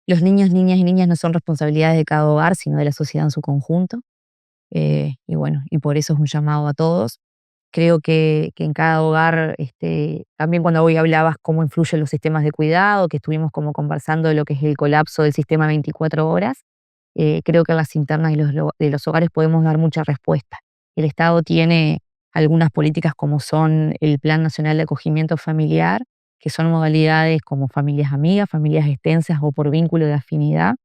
Los niños, niñas y niñas no son responsabilidades de cada hogar, sino de la sociedad en su conjunto. Y bueno, y por eso es un llamado a todos. Creo que en cada hogar, también cuando hoy hablabas cómo influyen los sistemas de cuidado, que estuvimos como conversando de lo que es el colapso del sistema 24 horas, creo que en las internas de los hogares podemos dar mucha respuesta. El Estado tiene algunas políticas como son el Plan Nacional de Acogimiento Familiar, que son modalidades como familias amigas, familias extensas o por vínculo de afinidad,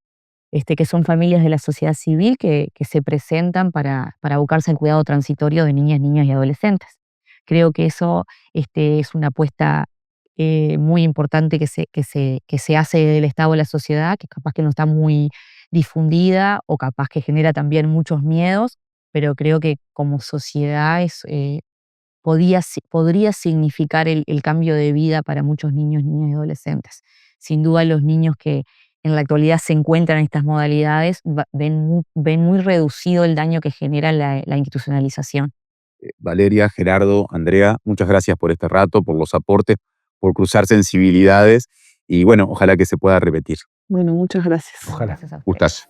que son familias de la sociedad civil que se presentan para abocarse al cuidado transitorio de niñas, niños y adolescentes. Creo que eso es una apuesta muy importante que se hace del Estado a la sociedad, que capaz que no está muy difundida o capaz que genera también muchos miedos, pero creo que como sociedad podría significar el cambio de vida para muchos niños, niñas y adolescentes. Sin duda, los niños que en la actualidad se encuentran en estas modalidades ven muy reducido el daño que genera la institucionalización. Valeria, Gerardo, Andrea, muchas gracias por este rato, por los aportes, por cruzar sensibilidades y bueno, ojalá que se pueda repetir. Bueno, muchas gracias. Ojalá. Gracias a ustedes. Gustazo.